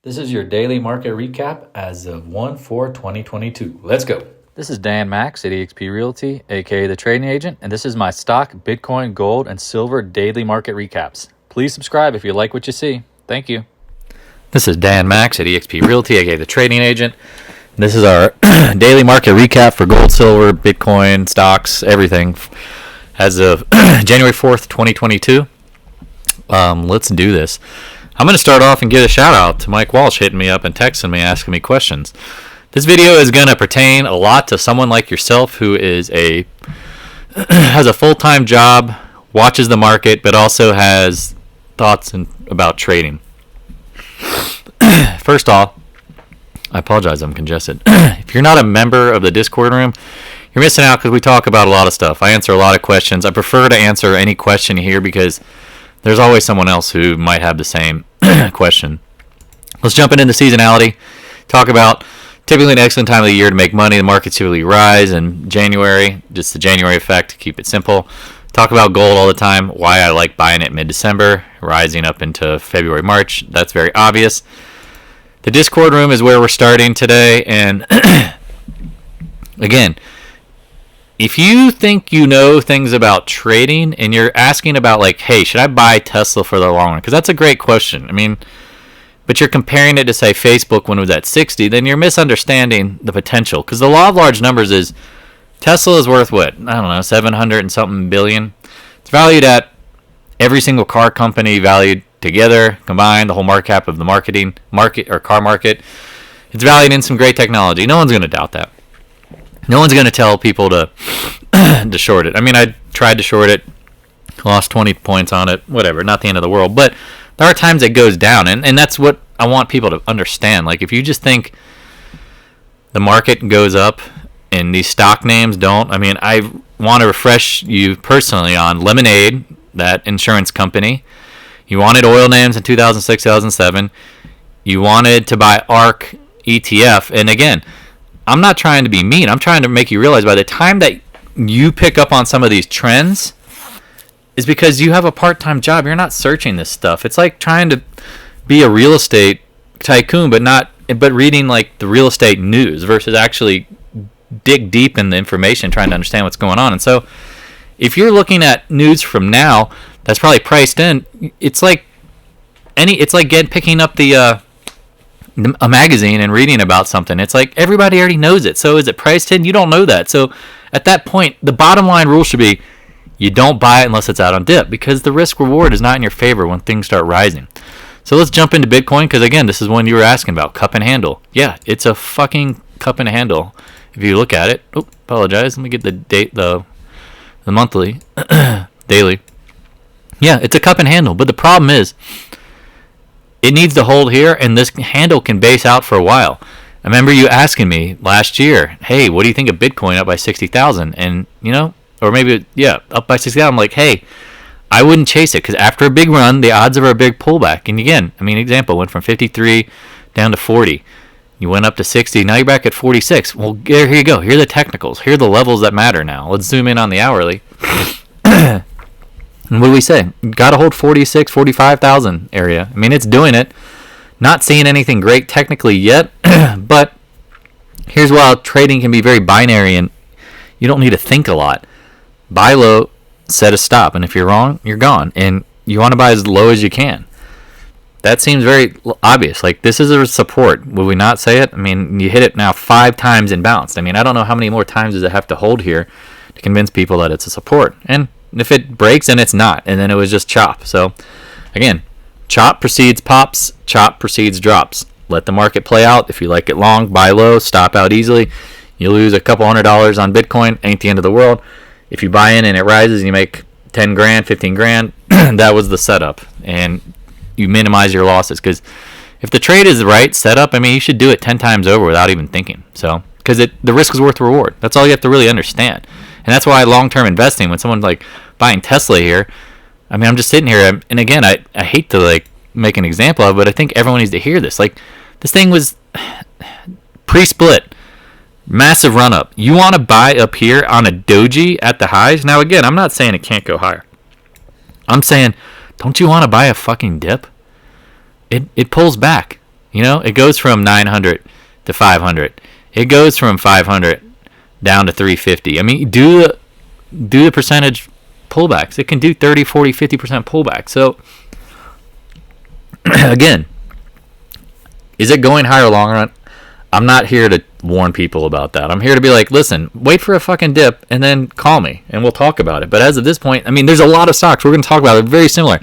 This is your daily market recap as of 1/4/2022. Let's go. This is Dan Max at EXP Realty, aka the trading agent, and this is my stock, Bitcoin, gold, and silver daily market recaps. Please subscribe if you like what you see. Thank you. This is Dan Max at EXP Realty, aka the trading agent. This is our daily market recap for gold, silver, Bitcoin, stocks, everything as of January 4th, 2022. Let's do this. I'm going to start off and give a shout out to Mike Walsh hitting me up and texting me, asking me questions. This video is going to pertain a lot to someone like yourself who is has a full-time job, watches the market, but also has thoughts about trading. First off, I apologize, I'm congested. If you're not a member of the Discord room, you're missing out because we talk about a lot of stuff. I answer a lot of questions. I prefer to answer any question here because there's always someone else who might have the same question. Let's jump into seasonality. Talk about typically an excellent time of the year to make money. The markets typically rise in January, just the January effect to keep it simple. Talk about gold all the time, why I like buying it mid-December, rising up into February, March. That's very obvious. The Discord room is where we're starting today, and again, if you think you know things about trading and you're asking about like, hey, should I buy Tesla for the long run? Because that's a great question. I mean, but you're comparing it to, say, Facebook when it was at 60, then you're misunderstanding the potential. Because the law of large numbers is Tesla is worth what? I don't know, 700 and something billion. It's valued at every single car company valued together, combined, the whole market cap of the car market. It's valued in some great technology. No one's going to doubt that. No one's going to tell people to to short it. I mean, I tried to short it, lost 20 points on it, whatever, not the end of the world. But there are times it goes down, and that's what I want people to understand. Like, if you just think the market goes up and these stock names don't, I mean, I want to refresh you personally on Lemonade, that insurance company. You wanted oil names in 2006, 2007. You wanted to buy ARK ETF, and again, I'm not trying to be mean. I'm trying to make you realize by the time that you pick up on some of these trends is because you have a part-time job. You're not searching this stuff. It's like trying to be a real estate tycoon, but reading like the real estate news versus actually dig deep in the information, trying to understand what's going on. And so if you're looking at news from now that's probably priced in, it's like picking up a magazine and reading about something. It's like everybody already knows it. So is it priced in? You don't know that. So at that point, the bottom line rule should be you don't buy it unless it's out on dip, because the risk reward is not in your favor when things start rising. So let's jump into Bitcoin, because again, this is one you were asking about, cup and handle. Yeah, it's a fucking cup and handle. If you look at it, apologize. Let me get the date, the monthly, daily. Yeah, it's a cup and handle, but the problem is it needs to hold here, and this handle can base out for a while. I remember you asking me last year, hey, what do you think of Bitcoin up by 60,000? And, or maybe, up by 60,000. I'm like, hey, I wouldn't chase it, because after a big run, the odds of a big pullback. And again, example, went from 53 down to 40. You went up to 60. Now you're back at 46. Well, here you go. Here are the technicals. Here are the levels that matter now. Let's zoom in on the hourly. And what do we say? Got to hold 46, 45,000 area. It's doing it. Not seeing anything great technically yet, but here's why trading can be very binary and you don't need to think a lot. Buy low, set a stop, and if you're wrong, you're gone. And you want to buy as low as you can. That seems very obvious. Like, this is a support. Would we not say it? You hit it now 5 times and bounced. I don't know how many more times does it have to hold here to convince people that it's a support. And if it breaks, then it's not. And then it was just chop. So, again, chop precedes pops. Chop precedes drops. Let the market play out. If you like it long, buy low, stop out easily. You lose a couple $100 on Bitcoin. Ain't the end of the world. If you buy in and it rises and you make 10 grand, 15 grand, that was the setup. And you minimize your losses. Because if the trade is the right setup, you should do it 10 times over without even thinking. So, because the risk is worth the reward. That's all you have to really understand. And that's why long-term investing, when someone's like buying Tesla here, I'm just sitting here, and again, I hate to make an example of it, but I think everyone needs to hear this. This thing was pre-split, massive run-up. You want to buy up here on a doji at the highs? Now, again, I'm not saying it can't go higher. I'm saying, don't you want to buy a fucking dip? It pulls back. You know, it goes from 900 to 500. It goes from 500 down to 350. I mean, do the percentage pullbacks. It can do 30, 40, 50% pullback. So, again, is it going higher long run? I'm not here to warn people about that. I'm here to be like, listen, wait for a fucking dip and then call me and we'll talk about it. But as of this point, I mean, there's a lot of stocks we're going to talk about. They're very similar.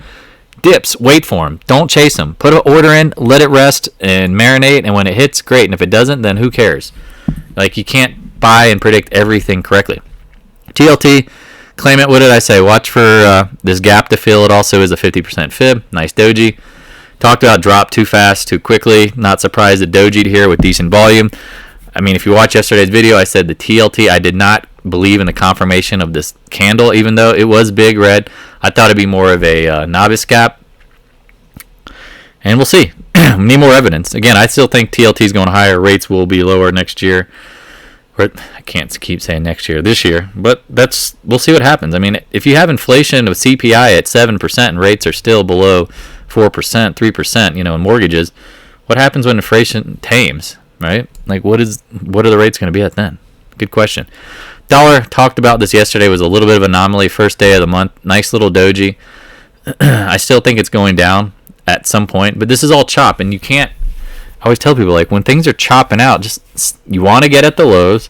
Dips, wait for them. Don't chase them. Put an order in, let it rest and marinate. And when it hits, great. And if it doesn't, then who cares? Like, you can't buy and predict everything correctly. TLT, claim it. What did I say? Watch for this gap to fill. It also is a 50% fib. Nice doji. Talked about drop too fast, too quickly. Not surprised at doji'd here with decent volume. I mean, if you watch yesterday's video, I said the TLT, I did not believe in the confirmation of this candle, even though it was big red. I thought it'd be more of a novice gap. And we'll see. We need more evidence. Again, I still think TLT is going higher. Rates will be lower next year. Or, I can't keep saying next year, this year. But we'll see what happens. I mean, if you have inflation of CPI at 7% and rates are still below 4%, 3%, you know, in mortgages, what happens when inflation tames, right? Like, what are the rates going to be at then? Good question. Dollar, talked about this yesterday, was a little bit of an anomaly. First day of the month, nice little doji. I still think it's going down at some point, but this is all chop, and you can't. I always tell people, like, when things are chopping out, just you want to get at the lows,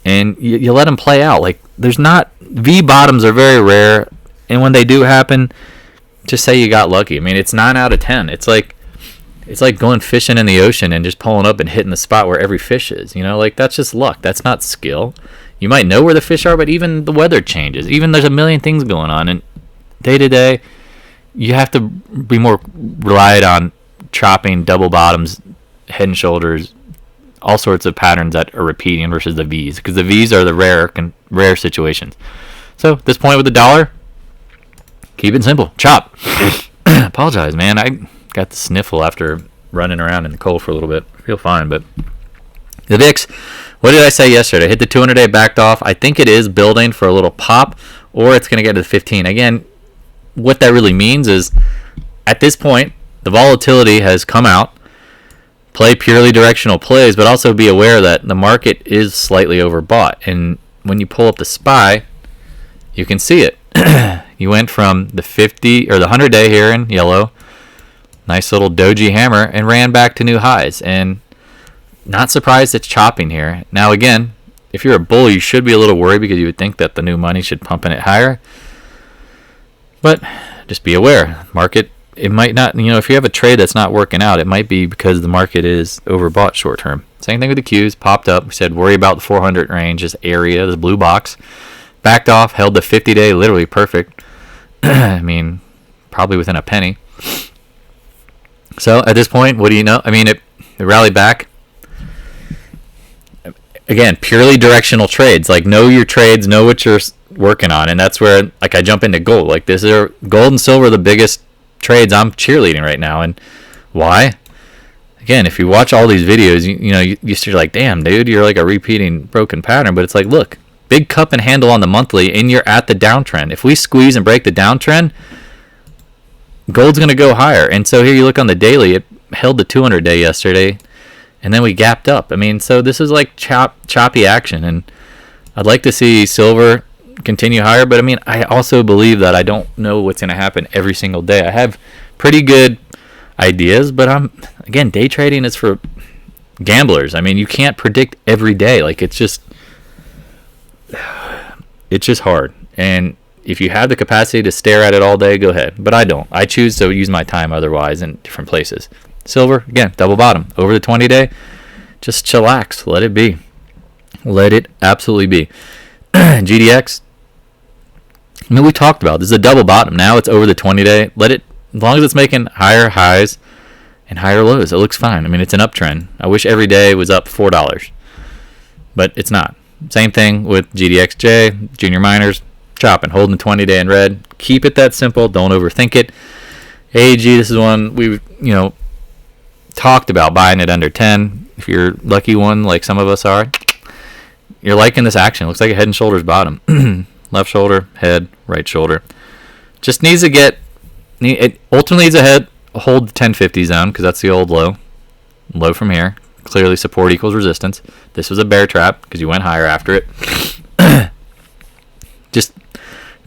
and you let them play out. Like, there's not V bottoms are very rare, and when they do happen, just say you got lucky. I mean, it's 9 out of 10. It's like going fishing in the ocean and just pulling up and hitting the spot where every fish is. You know, like, that's just luck. That's not skill. You might know where the fish are, but even the weather changes. Even there's a million things going on, and day to day, you have to be more relied on chopping, double bottoms, head and shoulders, all sorts of patterns that are repeating versus the V's, because the V's are the rare situations. So at this point with the dollar, keep it simple. Chop. Apologize, man. I got the sniffle after running around in the cold for a little bit. I feel fine, but the VIX, what did I say yesterday? Hit the 200-day, backed off. I think it is building for a little pop, or it's going to get to the 15. Again, what that really means is, at this point, the volatility has come out. Play purely directional plays, but also be aware that the market is slightly overbought. And when you pull up the SPY, you can see it. You went from the 50 or the 100-day here in yellow, nice little doji hammer, and ran back to new highs. And not surprised it's chopping here. Now again, if you're a bull, you should be a little worried because you would think that the new money should pump in it higher. But just be aware, market, it might not, you know, if you have a trade that's not working out, it might be because the market is overbought short term. Same thing with the Qs, popped up. We said worry about the 400 range, this area, this blue box. Backed off, held the 50-day, literally perfect. I mean, probably within a penny. So at this point, what do you know? I mean, it rallied back. Again, purely directional trades. Like, know your trades, know what you're working on, and that's where, like, I jump into gold. Like, this is gold and silver, the biggest trades I'm cheerleading right now. And why? Again, if you watch all these videos, you're like, damn, dude, you're like a repeating broken pattern. But it's like, look, big cup and handle on the monthly, and you're at the downtrend. If we squeeze and break the downtrend, gold's going to go higher. And so here you look on the daily, it held the 200-day yesterday, and then we gapped up. I mean, so this is like choppy action, and I'd like to see silver continue higher, but I mean, I also believe that I don't know what's going to happen every single day. I have pretty good ideas, but again, day trading is for gamblers. I mean, you can't predict every day. Like, it's just hard. And if you have the capacity to stare at it all day, go ahead. But I don't. I choose to use my time otherwise in different places. Silver, again, double bottom. Over the 20-day, just chillax. Let it be. Let it absolutely be. GDX, I mean, we talked about this is a double bottom. Now it's over the 20-day. Let it, as long as it's making higher highs and higher lows, it looks fine. I mean, it's an uptrend. I wish every day was up $4, but it's not. Same thing with GDXJ, junior miners, chopping, holding the 20-day in red. Keep it that simple. Don't overthink it. AG, this is one we talked about buying it under 10. If you're lucky one, like some of us are, you're liking this action. It looks like a head and shoulders bottom. Left shoulder, head, right shoulder. Just needs to it ultimately needs a head hold the 1050 zone because that's the old low. Low from here. Clearly support equals resistance. This was a bear trap because you went higher after it. Just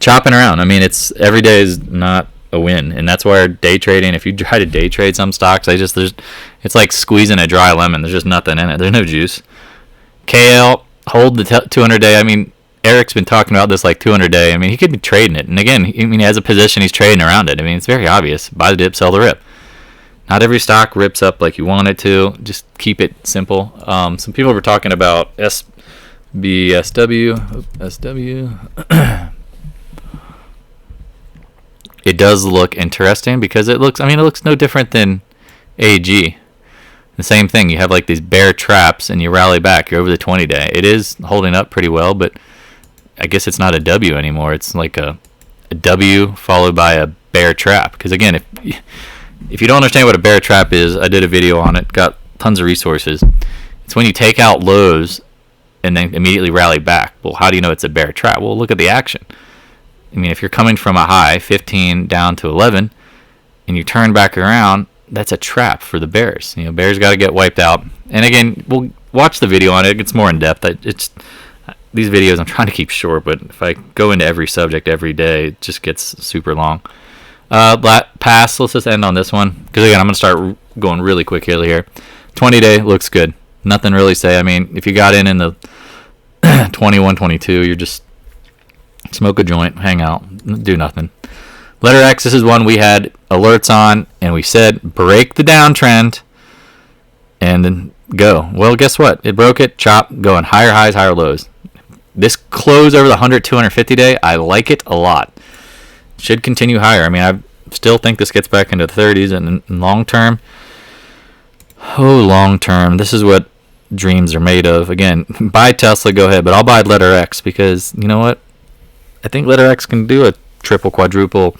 chopping around. I mean, every day is not a win, and that's why day trading, if you try to day trade some stocks, it's like squeezing a dry lemon. There's just nothing in it. There's no juice. KL, hold the 200 day. I mean, Eric's been talking about this like 200 day. I mean, he could be trading it, and again, he has a position, he's trading around it. I mean, it's very obvious. Buy the dip, sell the rip. Not every stock rips up like you want it to. Just keep it simple. Some people were talking about SW. It does look interesting because it looks no different than AG. The same thing. You have like these bear traps and you rally back. You're over the 20 day. It is holding up pretty well, but I guess it's not a W anymore. It's like a W followed by a bear trap. Because again, if you don't understand what a bear trap is, I did a video on it. Got tons of resources. It's when you take out lows and then immediately rally back. Well, how do you know it's a bear trap? Well, look at the action. I mean, if you're coming from a high, 15 down to 11, and you turn back around, that's a trap for the bears. Bears got to get wiped out. And again, we'll watch the video on it. It gets more in depth. These videos I'm trying to keep short, but if I go into every subject every day, it just gets super long. PAAS, let's just end on this one. Because again, I'm going to start going really quick here. 20 day looks good. Nothing really say. I mean, if you got in the 21, 22, you're just smoke a joint, hang out, do nothing. Letter X, this is one we had alerts on, and we said break the downtrend and then go. Well, guess what? It broke it, chop, going higher highs, higher lows. This close over the 100, 250 day, I like it a lot. Should continue higher. I mean, I still think this gets back into the 30s, and long term, this is what dreams are made of. Again, buy Tesla, go ahead, but I'll buy letter X because, you know what? I think letter X can do a triple, quadruple,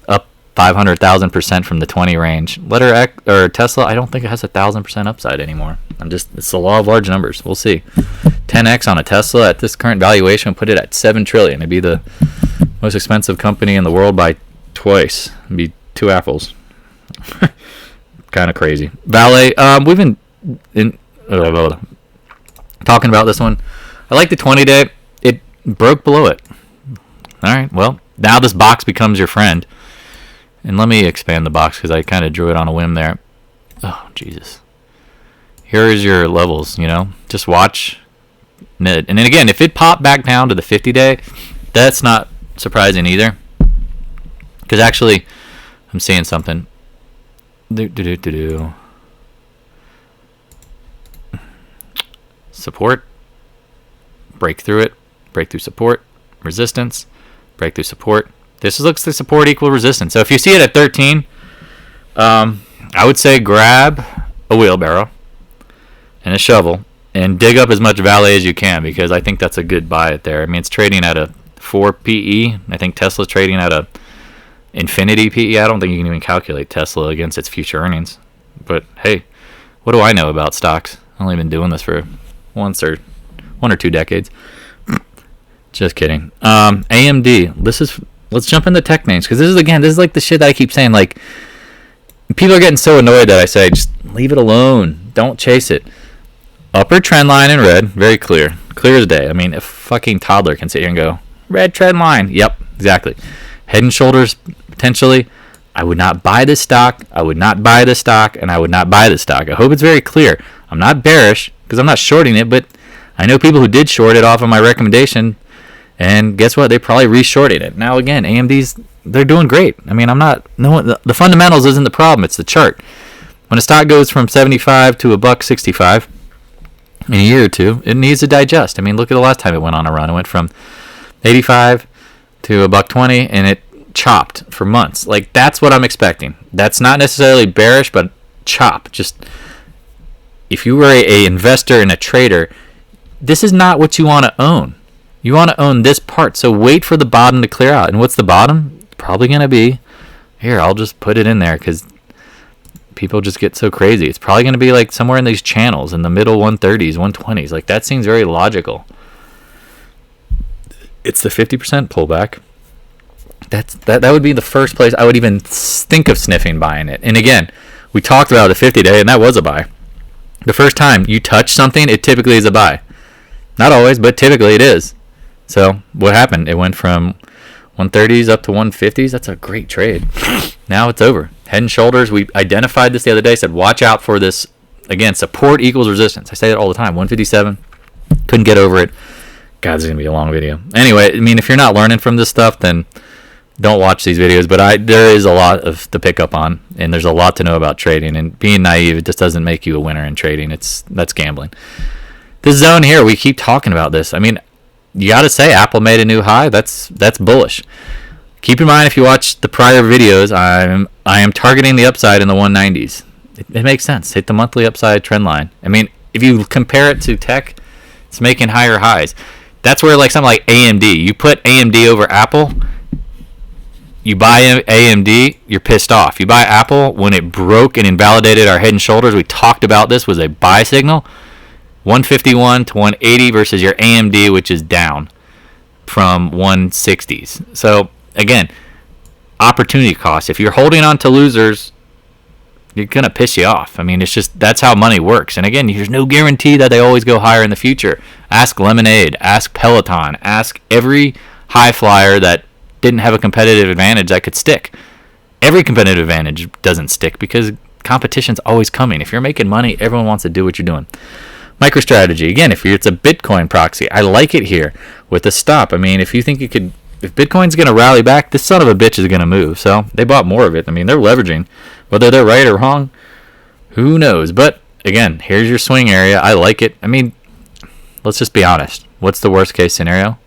up 500,000% from the 20 range. Letter X or Tesla, I don't think it has 1,000% upside anymore. It's the law of large numbers. We'll see. 10x on a Tesla at this current valuation, put it at $7 trillion. It'd be the most expensive company in the world by twice. It'd be two apples. Kind of crazy. VALE, we've been talking about this one. I like the 20 day. It broke below it. All right, well, now this box becomes your friend. And let me expand the box because I kind of drew it on a whim there. Oh, Jesus. Here is your levels, Just watch. And then again, if it popped back down to the 50 day, that's not surprising either. Because actually, I'm seeing something. Support. Breakthrough support. Resistance. Breakthrough support. This looks like support equal resistance. So if you see it at 13, I would say grab a wheelbarrow and a shovel and dig up as much VALE as you can because I think that's a good buy it there. I mean, it's trading at a 4 PE. I think Tesla's trading at a infinity PE. I don't think you can even calculate Tesla against its future earnings. But hey, what do I know about stocks? I've only been doing this for 1 or 2 decades. Just kidding. AMD. Let's jump into tech names because this is like the shit that I keep saying. Like, people are getting so annoyed that I say just leave it alone. Don't chase it. Upper trend line in red, very clear as day. I mean, a fucking toddler can sit here and go red trend line. Yep, exactly. Head and shoulders potentially. I would not buy this stock. I would not buy this stock, and I would not buy this stock. I hope it's very clear. I'm not bearish because I'm not shorting it, but I know people who did short it off of my recommendation. And guess what? They probably re-shorted it. Now, again, AMD's, they're doing great. I mean, the fundamentals isn't the problem. It's the chart. When a stock goes from 75 to $1.65 in a year or two, it needs to digest. I mean, look at the last time it went on a run. It went from 85 to $1.20, and it chopped for months. Like, that's what I'm expecting. That's not necessarily bearish, but chop. Just, if you were a investor and a trader, this is not what you want to own. You want to own this part, so wait for the bottom to clear out. And what's the bottom? Probably going to be, here, I'll just put it in there because people just get so crazy. It's probably going to be like somewhere in these channels in the middle 130s, 120s. Like, that seems very logical. It's the 50% pullback. that would be the first place I would even think of sniffing buying it. And again, we talked about the 50-day, and that was a buy. The first time you touch something, it typically is a buy. Not always, but typically it is. So what happened? It went from 130s up to 150s. That's a great trade. Now it's over. Head and shoulders. We identified this the other day. Said watch out for this. Again, support equals resistance. I say that all the time. 157. Couldn't get over it. God, this is gonna be a long video. Anyway, I mean, if you're not learning from this stuff, then don't watch these videos. But there is a lot to pick up on, and there's a lot to know about trading. And being naive, it just doesn't make you a winner in trading. That's gambling. This zone here, we keep talking about this. I mean, you got to say Apple made a new high. That's bullish. Keep in mind, if you watch the prior videos, I am targeting the upside in the 190s. It makes sense. Hit the monthly upside trend line. I mean, if you compare it to tech, it's making higher highs. That's where like something like AMD, you put AMD over Apple, you buy AMD, you're pissed off. You buy Apple, when it broke and invalidated our head and shoulders, we talked about this, was a buy signal. 151 to 180 versus your AMD, which is down from 160s. So again, opportunity cost. If you're holding on to losers, you're gonna piss you off. I mean, it's just that's how money works. And again, there's no guarantee that they always go higher in the future. Ask Lemonade, ask Peloton, ask every high flyer that didn't have a competitive advantage that could stick. Every competitive advantage doesn't stick because competition's always coming. If you're making money, everyone wants to do what you're doing. MicroStrategy, again, if it's a Bitcoin proxy, I like it here with a stop. I mean, if you think if Bitcoin's going to rally back, this son of a bitch is going to move. So they bought more of it. I mean, they're leveraging. Whether they're right or wrong, who knows? But again, here's your swing area. I like it. I mean, let's just be honest. What's the worst case scenario?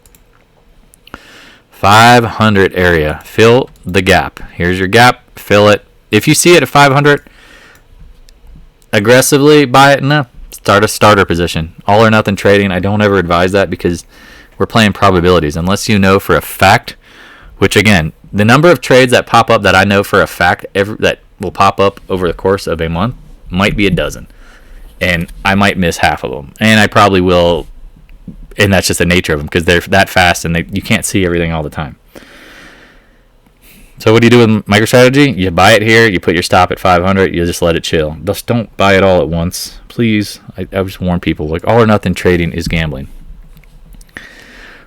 500 area. Fill the gap. Here's your gap. Fill it. If you see it at 500, aggressively buy it. No. Start a starter position. All or nothing trading. I don't ever advise that because we're playing probabilities. Unless you know for a fact, which again, the number of trades that pop up that I know for a fact that will pop up over the course of a month might be a dozen. And I might miss half of them. And I probably will, and that's just the nature of them because they're that fast and you can't see everything all the time. So what do you do with MicroStrategy? You buy it here, you put your stop at 500, you just let it chill. Just don't buy it all at once. Please, I just warn people, like all or nothing trading is gambling.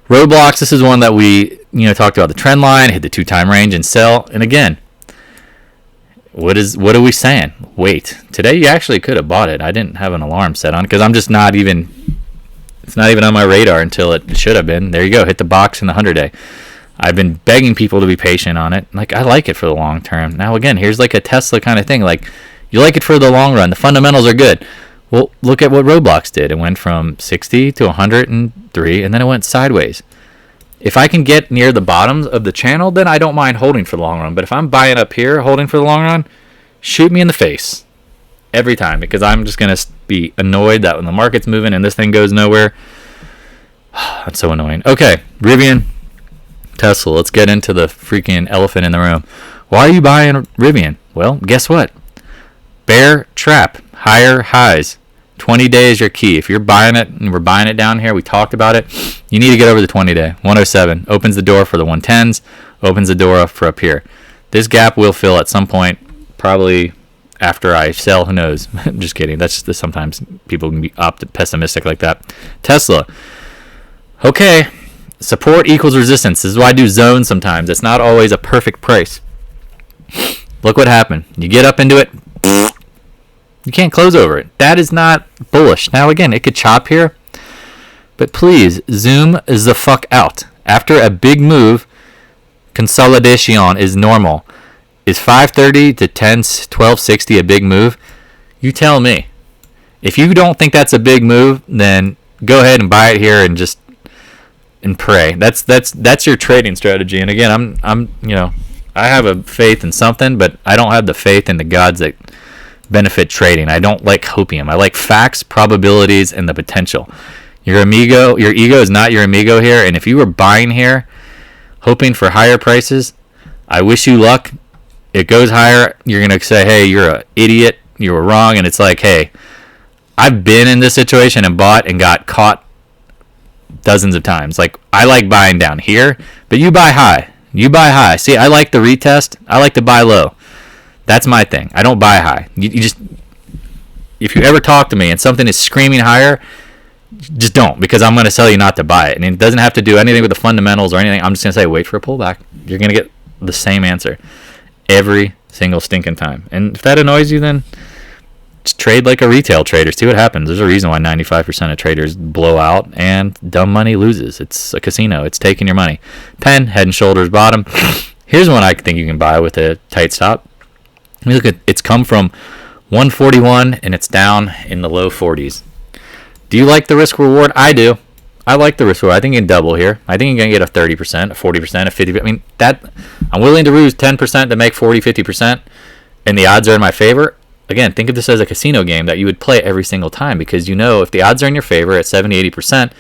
Roadblocks, this is one that we talked about the trend line, hit the 2-time range and sell. And again, what are we saying? Wait. Today you actually could have bought it. I didn't have an alarm set on because I'm just not even, it's not even on my radar until it should have been. There you go, hit the box in the 100-day. I've been begging people to be patient on it. Like, I like it for the long term. Now, again, here's like a Tesla kind of thing. Like, you like it for the long run. The fundamentals are good. Well, look at what Roblox did. It went from 60 to 103, and then it went sideways. If I can get near the bottoms of the channel, then I don't mind holding for the long run. But if I'm buying up here, holding for the long run, shoot me in the face every time because I'm just going to be annoyed that when the market's moving and this thing goes nowhere. That's so annoying. Okay, RIVN. Tesla, let's get into the freaking elephant in the room. Why are you buying RIVN? Well, guess what? Bear trap, higher highs. 20 days your key. If you're buying it, and we're buying it down here, we talked about it, you need to get over the 20-day. 107 opens the door for the 110s, opens the door up for up here. This gap will fill at some point, probably after I sell. Who knows? Just kidding. That's just sometimes people can be pessimistic like that. Tesla. Okay. Support equals resistance. This is why I do zones sometimes. It's not always a perfect price. Look what happened. You get up into it. You can't close over it. That is not bullish. Now, again, it could chop here. But please, zoom the fuck out. After a big move, consolidation is normal. Is 530 to 1260 a big move? You tell me. If you don't think that's a big move, then go ahead and buy it here and just and pray. That's your trading strategy. And again, I have a faith in something, but I don't have the faith in the gods that benefit trading. I don't like hopium. I like facts, probabilities, and the potential. Your ego is not your amigo here. And if you were buying here, hoping for higher prices, I wish you luck. It goes higher. You're gonna say, "Hey, you're an idiot. You were wrong." And it's like, "Hey, I've been in this situation and bought and got caught dozens of times." Like, I like buying down here, but you buy high. You buy high. See, I like the retest. I like to buy low. That's my thing. I don't buy high. You just, if you ever talk to me and something is screaming higher, just don't, because I'm going to tell you not to buy it. And it doesn't have to do anything with the fundamentals or anything. I'm just going to say, wait for a pullback. You're going to get the same answer every single stinking time. And if that annoys you, then just trade like a retail trader. See what happens. There's a reason why 95% of traders blow out and dumb money loses. It's a casino. It's taking your money. PENN, head and shoulders bottom. Here's one I think you can buy with a tight stop. Look at, it's come from 141 and it's down in the low 40s. Do you like the risk reward? I do. I like the risk reward. I think you can double here. I think you're going to get a 30%, a 40%, a 50%. I mean, that I'm willing to lose 10% to make 40, 50%, and the odds are in my favor. Again, think of this as a casino game that you would play every single time, because you know if the odds are in your favor at 70, 80%,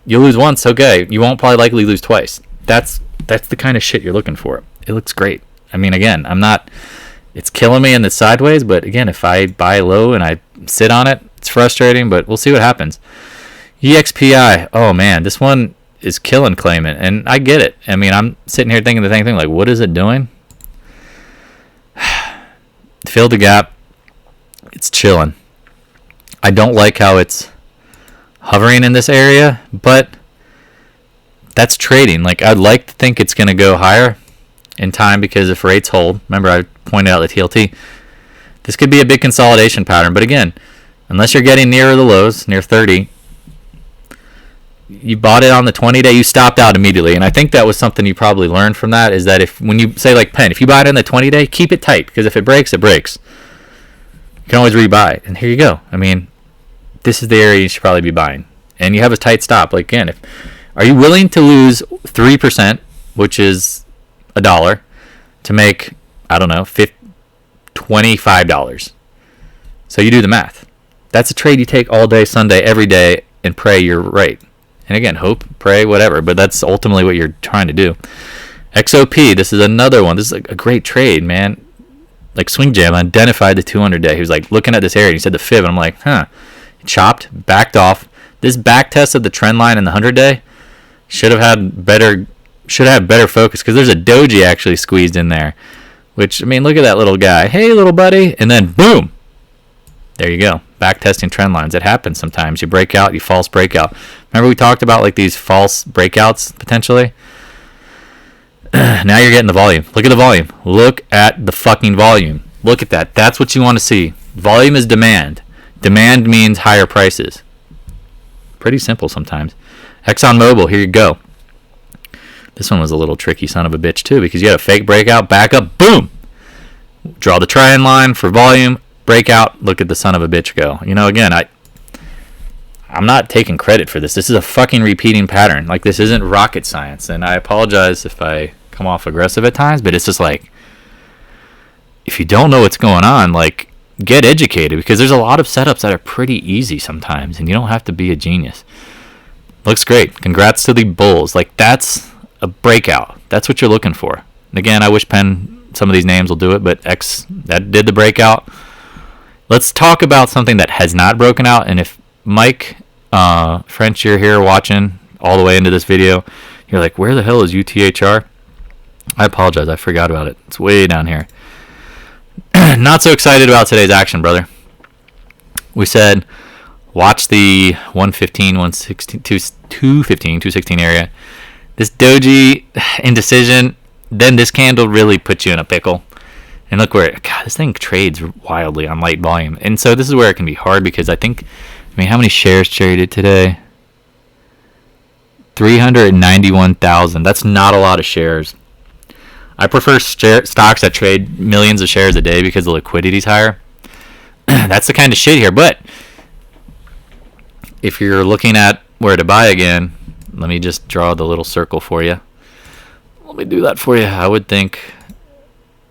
you'll lose once, okay. You won't probably likely lose twice. That's the kind of shit you're looking for. It looks great. I mean, again, it's killing me in the sideways, but again, if I buy low and I sit on it, it's frustrating, but we'll see what happens. EXPI, oh man, this one is killing claimant, and I get it. I mean, I'm sitting here thinking the same thing, like, what is it doing? Filled the gap. It's chilling. I don't like how it's hovering in this area, but that's trading. Like, I'd like to think it's going to go higher in time, because if rates hold, remember I pointed out the TLT, this could be a big consolidation pattern. But again, unless you're getting nearer the lows, near 30, you bought it on the 20-day, you stopped out immediately. And I think that was something you probably learned from that, is that if, when you say like PENN, if you buy it on the 20-day, keep it tight, because if it breaks, it breaks. You can always rebuy it. And here you go. I mean, this is the area you should probably be buying. And you have a tight stop. Like, again, are you willing to lose 3%, which is $1, to make, I don't know, $25? So you do the math. That's a trade you take all day, Sunday, every day, and pray you're right. And again, hope, pray, whatever, but that's ultimately what you're trying to do. XOP, this is another one. This is a great trade, man. Like Swing Jam identified the 200-day. He was like looking at this area, and he said the fib, and I'm like, He chopped, backed off. This back test of the trend line in the 100-day should have better focus, because there's a doji actually squeezed in there, which, I mean, look at that little guy. Hey, little buddy. And then, boom. There you go. Back testing trend lines. It happens sometimes. You break out, you false breakout. Remember we talked about like these false breakouts potentially? Now you're getting the volume. Look at the volume. Look at the fucking volume. Look at that. That's what you want to see. Volume is demand. Demand means higher prices. Pretty simple sometimes. ExxonMobil, here you go. This one was a little tricky son of a bitch too, because you had a fake breakout, back up, boom. Draw the trend line for volume, breakout, look at the son of a bitch go. You know, again, I'm not taking credit for this. This is a fucking repeating pattern. Like, this isn't rocket science, and I apologize if I come off aggressive at times, but it's just like, if you don't know what's going on, like, get educated, because there's a lot of setups that are pretty easy sometimes, and you don't have to be a genius. Looks great. Congrats to the bulls. Like, that's a breakout. That's what you're looking for. And again, I wish PENN, some of these names will do it, but X, that did the breakout. Let's talk about something that has not broken out. And if Mike French, you're here watching all the way into this video, you're like, where the hell is UTHR? I apologize. I forgot about it. It's way down here. Not so excited about today's action, brother. We said watch the 115, 116, 215, 216 area. This doji indecision, then this candle really puts you in a pickle. And look where, God, this thing trades wildly on light volume. And so this is where it can be hard, because I mean, how many shares traded today? 391,000. That's not a lot of shares. I prefer stocks that trade millions of shares a day because the liquidity's higher. That's the kind of shit here. But if you're looking at where to buy again, let me just draw the little circle for you. Let me do that for you. I would think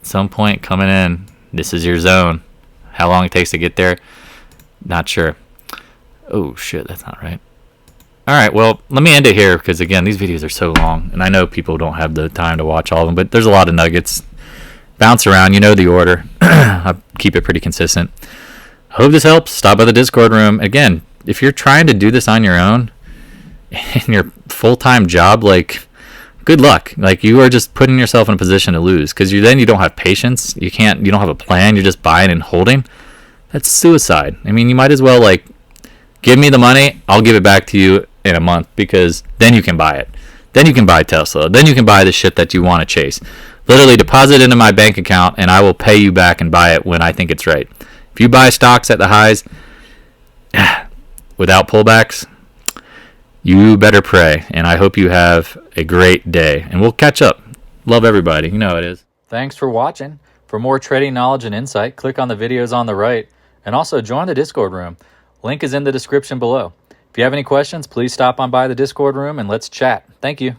at some point coming in, this is your zone. How long it takes to get there, not sure. Oh shit, that's not right. Alright, well, let me end it here, because again, these videos are so long, and I know people don't have the time to watch all of them, but there's a lot of nuggets. Bounce around, you know the order. I keep it pretty consistent. I hope this helps. Stop by the Discord room. Again, if you're trying to do this on your own, in your full-time job, like good luck. Like, you are just putting yourself in a position to lose, because then you don't have patience. You don't have a plan. You're just buying and holding. That's suicide. I mean, you might as well, like, give me the money. I'll give it back to you in a month, because then you can buy it. Then you can buy Tesla. Then you can buy the shit that you want to chase. Literally deposit it into my bank account, and I will pay you back and buy it when I think it's right. If you buy stocks at the highs without pullbacks, you better pray. And I hope you have a great day. And we'll catch up. Love everybody. You know how it is. Thanks for watching. For more trading knowledge and insight, click on the videos on the right. And also join the Discord room. Link is in the description below. If you have any questions, please stop on by the Discord room and let's chat. Thank you.